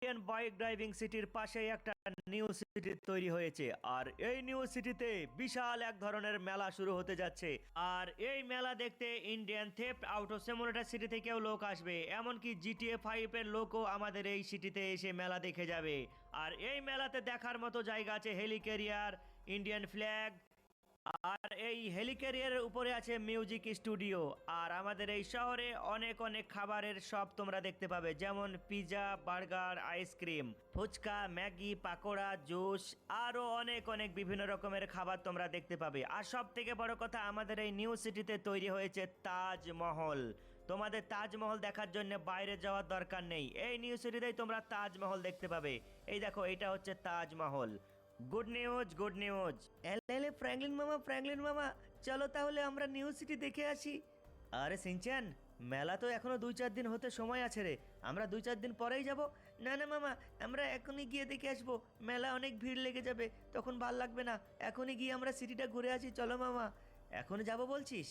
Bike driving সিটির পাশেই একটা নিউ সিটি তৈরি হয়েছে। আর এই নিউ সিটিতে বিশাল এক ধরনের মেলা শুরু হতে যাচ্ছে। আর এই মেলা দেখতে ইন্ডিয়ান থেফট আউটো সিমুলেটর সিটি থেকেও লোক আসবে, এমনকি GTA 5 এর লোকও আমাদের এই সিটিতে এসে মেলা দেখে যাবে। আর এই মেলাতে দেখার মতো জায়গা আছে হেলিক্যারিয়ার, ইন্ডিয়ান ফ্ল্যাগ, আর এই হেলিক্যারিয়ারের উপরে আছে মিউজিক স্টুডিও। আর আমাদের এই শহরে অনেক অনেক খাবারের শপ তোমরা দেখতে পাবে, যেমন pizza, burger, ice cream, phuchka, Maggi, pakora, juice, আরও অনেক অনেক বিভিন্ন রকমের খাবার তোমরা দেখতে পাবে। আর সব থেকে বড় কথা, আমাদের এই নিউ সিটিতে তৈরি হয়েছে তাজমহল। তোমাদের তাজমহল দেখার জন্য বাইরে যাওয়ার দরকার নেই, এই নিউ সিটিতেই তোমরা তাজমহল দেখতে পাবে। এই দেখো, এটা হচ্ছে Taj Mahal. Good news, good news. এলে ফ্র্যাঙ্কলিন মামা, চলো তাহলে আমরা নিউ সিটি দেখে আসি। আরে সিনচ্যান, মেলা তো এখনো 2-4 দিন হতে সময় আছে রে, আমরা 2-4 দিন পরেই যাব। না না মামা, আমরা এখনই গিয়ে দেখে আসবো, মেলা অনেক ভিড় লেগে যাবে, তখন ভাল লাগবে না। এখনই গিয়ে আমরা সিটিটা ঘুরে আসি, চলো মামা। এখনই যাব বলছিস?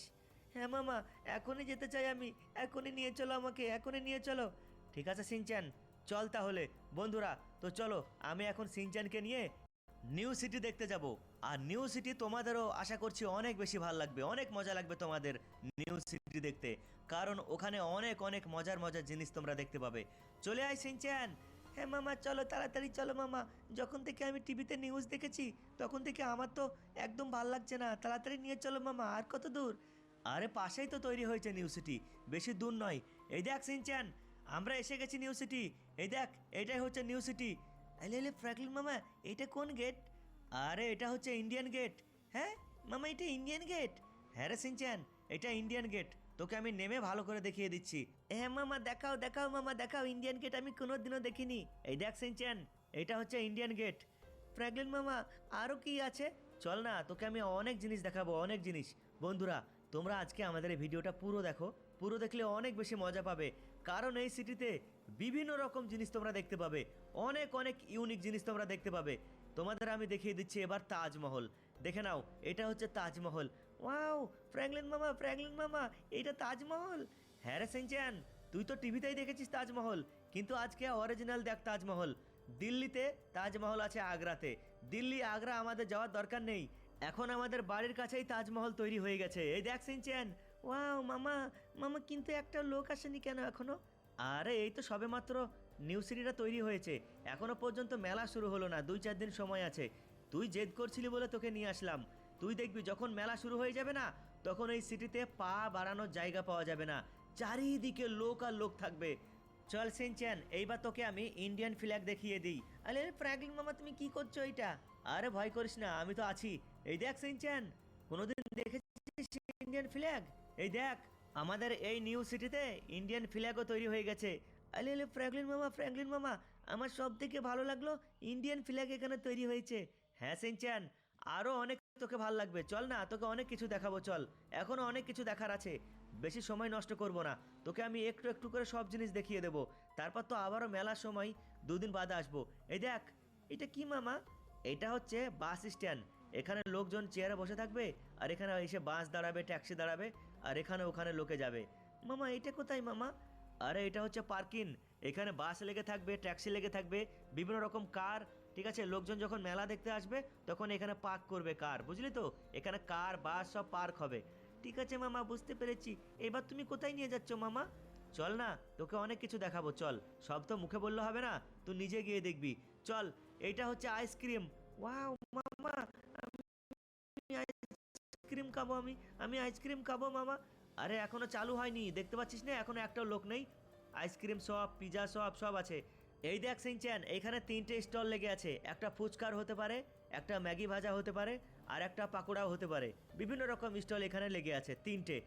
হ্যাঁ মামা, এখনই যেতে চাই আমি, এখনই নিয়ে চলো আমাকে, এখনই নিয়ে চলো। ঠিক আছে সিনচ্যান, চল তাহলে। বন্ধুরা তো চলো, আমি এখন সিনচ্যানকে নিয়ে নিউ সিটি দেখতে যাব। আর নিউ সিটি তোমাদেরও আশা করছি অনেক বেশি ভালো লাগবে, অনেক মজা লাগবে তোমাদের নিউ সিটি দেখতে, কারণ ওখানে অনেক অনেক মজার মজার জিনিস তোমরা দেখতে পাবে। চলে আয় সিনচ্যান। হ্যাঁ মামা, চলো তাড়াতাড়ি চলো মামা। যখন থেকে আমি টিভিতে নিউজ দেখেছি তখন থেকে আমার তো একদম ভাল লাগছে না, তাড়াতাড়ি নিয়ে চলো মামা। আর কত দূর? আরে পাশেই তো তৈরি হয়েছে নিউ সিটি, বেশি দূর নয়। এই দেখ সিনচ্যান, আমরা এসে গেছি নিউ সিটি। এই দেখ, এটাই হচ্ছে নিউ সিটি। আলে ফ্র্যাঙ্কলিন মামা, এটা কোন গেট? আরে এটা হচ্ছে ইন্ডিয়ান গেট। হ্যাঁ মামা, এটা ইন্ডিয়ান গেট? হ্যাঁ রে সিনচ্যান, এটা ইন্ডিয়ান গেট। তোকে আমি নেমে ভালো করে দেখিয়ে দিচ্ছি। হ্যাঁ মামা, দেখাও দেখাও মামা, দেখাও। ইন্ডিয়ান গেট আমি কোনোদিনও দেখিনি। এই দেখ সিনচ্যান, এটা হচ্ছে ইন্ডিয়ান গেট। ফ্র্যাঙ্কলিন মামা, আরও কি আছে? চল না, তোকে আমি অনেক জিনিস দেখাবো, অনেক জিনিস। বন্ধুরা, তোমরা আজকে আমাদের এই ভিডিওটা পুরো দেখো, পুরো দেখলে অনেক বেশি মজা পাবে, কারণ এই সিটিতে বিভিন্ন রকম জিনিস তোমরা দেখতে পাবে, অনেক অনেক ইউনিক জিনিস তোমরা দেখতে পাবে। তোমাদের আমি দেখিয়ে দিচ্ছি এবার তাজমহল। দেখে নাও, এটা হচ্ছে তাজমহল। ওয়াও ফ্র্যাঙ্কলিন মামা, এটা তাজমহল? হ্যাঁ রে সিনচ্যান, তুই তো টিভিতেই দেখেছিস তাজমহল, কিন্তু আজকে অরিজিনাল দেখ তাজমহল। দিল্লিতে তাজমহল আছে, আগ্রাতে। দিল্লি আগ্রা আমাদের যাওয়ার দরকার নেই, এখন আমাদের বাড়ির কাছেই তাজমহল তৈরি হয়ে গেছে। এই দেখ সিনচ্যান। ওয়াও মামা, কিন্তু একটা লোক আসেনি কেন এখনো? আরে এই তো সবেমাত্র নিউ সিটিটা তৈরি হয়েছে, এখনো পর্যন্ত মেলা শুরু হলো না, 2-4 দিন সময় আছে। তুই জেদ করছিলি বলে তোকে নিয়ে আসলাম। তুই দেখবি যখন মেলা শুরু হয়ে যাবে না, তখন এই সিটিতে পা বাড়ানোর জায়গা পাওয়া যাবে না, চারিদিকে লোক আর লোক থাকবে। চল সিনচ্যান, এইবার তোকে আমি ইন্ডিয়ান ফ্ল্যাগ দেখিয়ে দিই। আরে ফ্র্যাঙ্কলিন মামা, তুমি কি করছো এটা? আরে ভয় করিস না, আমি তো আছি। এই দেখ সিনচ্যান, কোনোদিন দেখেছিস ইন্ডিয়ান ফ্ল্যাগ? এই দেখ, আমাদের এই নিউ সিটিতে ইন্ডিয়ান ফ্ল্যাগও তৈরি হয়ে গেছে। আলে ফ্র্যাঙ্কলিন মামা, আমার সব থেকে ভালো লাগলো ইন্ডিয়ান ফ্ল্যাগ এখানে তৈরি হয়েছে। হ্যাঁ সিনচ্যান, আরও অনেক তোকে ভালো লাগবে, চল না, তোকে অনেক কিছু দেখাবো, চল। এখনও অনেক কিছু দেখার আছে, বেশি সময় নষ্ট করব না, তোকে আমি একটু একটু করে সব জিনিস দেখিয়ে দেবো। তারপর তো আবারও মেলার সময় 2 দিন বাদে আসবো। এই দেখ, এটা কি মামা? এটা হচ্ছে বাস স্ট্যান্ড। এখানে লোকজন চেয়ারে বসে থাকবে, আর এখানে এসে বাস দাঁড়াবে, ট্যাক্সি দাঁড়াবে, আর এখানে ওখানে লোকে যাবে। মামা এটা কোথায় মামা? আরে এটা হচ্ছে পার্কিং। এখানে বাস লেগে থাকবে, ট্যাক্সি লেগে থাকবে, বিভিন্ন রকম কার। ঠিক আছে, লোকজন যখন মেলা দেখতে আসবে তখন এখানে পার্ক করবে কার, বুঝলি তো? এখানে কার, বাস সব পার্ক হবে। ঠিক আছে মামা, বুঝতে পেরেছি। এবার তুমি কোথায় নিয়ে যাচ্ছ মামা? চল না, তোকে অনেক কিছু দেখাবো, চল। সব তো মুখে বললে হবে না, তুই নিজে গিয়ে দেখবি, চল। এইটা হচ্ছে আইসক্রিম। ওয়াও মামা, আইসক্রিম খাবো আমি আইসক্রিম খাবো মামা। আরে এখনো চালু হয়নি, দেখতে পাচ্ছিস না, এখনো একটাও লোক নেই। আইসক্রিম শপ, পিজা শপ সব আছে। এই দেখ সিনচ্যান, এইখানে 3টে স্টল লেগে আছে, একটা ফুচকার হতে পারে, একটা ম্যাগি ভাজা হতে পারে, আর একটা পাকোড়াও হতে পারে। বিভিন্ন রকম স্টল এখানে লেগে আছে 3টে।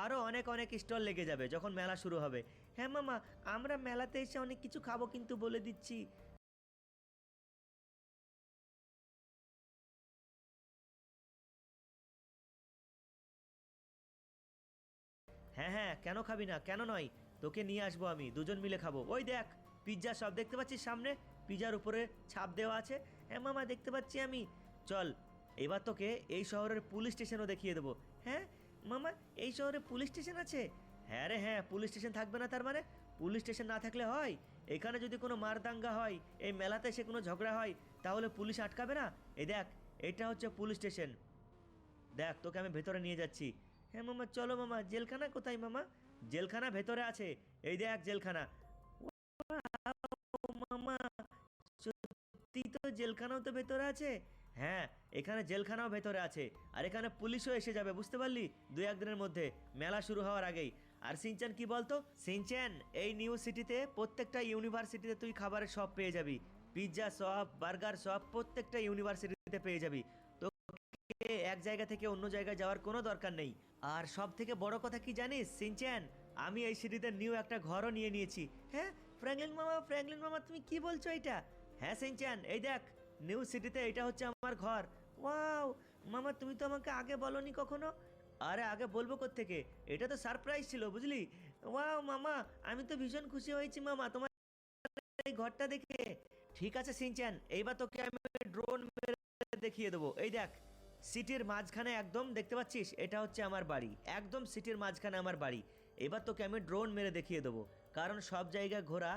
আরও অনেক অনেক স্টল লেগে যাবে যখন মেলা শুরু হবে। হ্যাঁ মামা, আমরা মেলাতে এসে অনেক কিছু খাবো, কিন্তু বলে দিচ্ছি। হ্যাঁ হ্যাঁ, কেন খাবি না, কেন নয়, তোকে নিয়ে আসবো আমি, দুজন মিলে খাবো। ওই দেখ, পিৎজা সব দেখতে পাচ্ছিস সামনে, পিৎজার উপরে ছাপ দেওয়া আছে। হ্যাঁ মামা, দেখতে পাচ্ছি আমি। চল, এবার তোকে এই শহরের পুলিশ স্টেশনও দেখিয়ে দেবো। হ্যাঁ মামা, এই শহরে পুলিশ স্টেশন আছে? হ্যাঁ রে হ্যাঁ, পুলিশ স্টেশন থাকবে না তার মানে? পুলিশ স্টেশন না থাকলে হয়? এখানে যদি কোনো মারদাঙ্গা হয়, এই মেলাতে সে কোনো ঝগড়া হয়, তাহলে পুলিশ আটকাবে না। এই দেখ, এটা হচ্ছে পুলিশ স্টেশন। দেখ, তোকে আমি ভেতরে নিয়ে যাচ্ছি। হ্যাঁ মামা, চলো মামা। জেলখানা কোথায় মামা? জেলখানা ভেতরে আছে। এই দেখ জেলখানা। ও মামা, সত্যি তো জেলখানাও তো ভেতরে আছে। হ্যাঁ, এখানে জেলখানাও ভেতরে আছে। আর এখানে পুলিশও এসে যাবে, বুঝতে পারলি, 2-1 দিনের মধ্যে, মেলা শুরু হওয়ার আগেই। আর সিনচ্যান কি বলতো, সিনচ্যান, এই নিউ সিটিতে প্রত্যেকটা ইউনিভার্সিটিতে তুই খাবারের শপ পেয়ে যাবি। পিৎজা শপ, বার্গার শপ, প্রত্যেকটা ইউনিভার্সিটিতে পেয়ে যাবি। তোকে এক জায়গা থেকে অন্য জায়গায় যাওয়ার কোনো দরকার নেই। আর সব থেকে বড় কথা কি জানিস সিনচ্যান, আমি এই সিটিতে নিউ একটা ঘরও নিয়ে নিয়েছি। হ্যাঁ ফ্র্যাঙ্কলিন মামা, ফ্র্যাঙ্কলিন মামা, তুমি কি বলছো এটা? হ্যাঁ সিনচ্যান, এই দেখ, নিউ সিটিতে এটা হচ্ছে আমার ঘর। ওয়াও মামা, তুমি তো আমাকে আগে বলনি কখনো। আরে আগে বলবো কোত্থেকে, এটা তো সারপ্রাইজ ছিল, বুঝলি। ওয়াও মামা, আমি তো ভীষণ খুশি হয়েছি মামা তোমার এই ঘরটা দেখে। ঠিক আছে সিনচ্যান, এইবার তোকে আমি ড্রোন মেরে দেখিয়ে দেবো। এই দেখ, সিটির মাঝখানে একদম, দেখতে পাচ্ছিস, এটা হচ্ছে আমার বাড়ি। একদম সিটির মাঝখানে আমার বাড়ি। এবার তোকে আমি ড্রোন মেরে দেখিয়ে দেবো, কারণ সব জায়গায় ঘোরা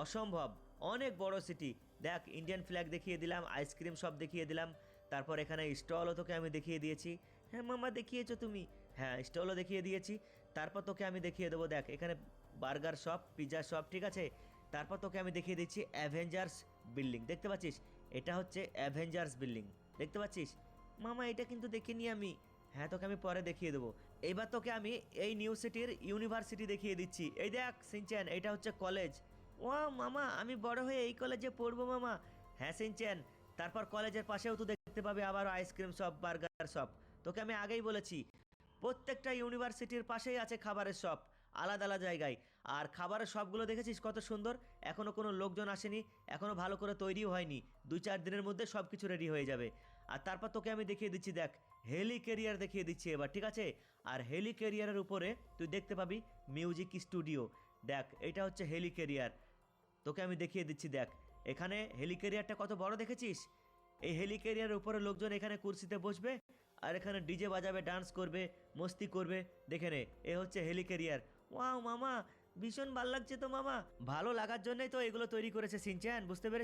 অসম্ভব। অনেক বড় সিটি। দেখ, ইন্ডিয়ান ফ্ল্যাগ দেখিয়ে দিলাম, আইসক্রিম সব দেখিয়ে দিলাম, তারপর এখানে স্টলও তোকে আমি দেখিয়ে দিয়েছি। হ্যাঁ মামা, দেখিয়েছো তুমি। হ্যাঁ, স্টলও দেখিয়ে দিয়েছি। তারপর তোকে আমি দেখিয়ে দেবো, দেখ এখানে বার্গার শপ, পিৎজা শপ, ঠিক আছে। তারপর তোকে আমি দেখিয়ে দিচ্ছি অ্যাভেঞ্জার্স বিল্ডিং, দেখতে পাচ্ছিস, এটা হচ্ছে অ্যাভেঞ্জার্স বিল্ডিং, দেখতে পাচ্ছিস। মামা, এটা কিন্তু দেখিনি আমি। হ্যাঁ, তোকে আমি পরে দেখিয়ে দেবো। এইবার তোকে আমি এই নিউ সিটির ইউনিভার্সিটি দেখিয়ে দিচ্ছি। এই দেখ সিনচ্যান, এটা হচ্ছে কলেজ। ও মামা, আমি বড় হয়ে এই কলেজে পড়বো মামা। হ্যাঁ সিনচ্যান, তারপর কলেজের পাশেও তো দেখতে পাবে আবার আইসক্রিম শপ, বার্গার শপ। তোকে আমি আগেই বলেছি, প্রত্যেকটা ইউনিভার্সিটির পাশেই আছে খাবারের শপ, আলাদা আলাদা জায়গায়। আর খাবারের শপগুলো দেখেছিস কত সুন্দর। এখনও কোনো লোকজন আসেনি, এখনও ভালো করে তৈরিও হয়নি। 2-4 দিনের মধ্যে সব কিছু রেডি হয়ে যাবে। আর তারপর তোকে আমি দেখিয়ে দিচ্ছি, দেখ, হেলি ক্যারিয়ার দেখিয়ে দিচ্ছি এবার, ঠিক আছে। আর হেলি ক্যারিয়ারের উপরে তুই দেখতে পাবি মিউজিক স্টুডিও। দেখ, এটা হচ্ছে হেলি ক্যারিয়ার। তোকে আমি দেখিয়ে দিচ্ছি, দেখ এখানে হেলি ক্যারিয়ারটা কত বড় দেখেছিস। এই হেলি ক্যারিয়ারের উপরে লোকজন এখানে কুর্সিতে বসবে, আর এখানে ডিজে বাজাবে, ডান্স করবে, মস্তি করবে। দেখে নে, এ হচ্ছে হেলি ক্যারিয়ার। ওয়াও মামা, ভীষণ ভালো লাগছে তো মামা। ভালো লাগার জন্যই তো এগুলো তৈরি করেছে সিনচ্যান, বুঝতে পেরেছিস।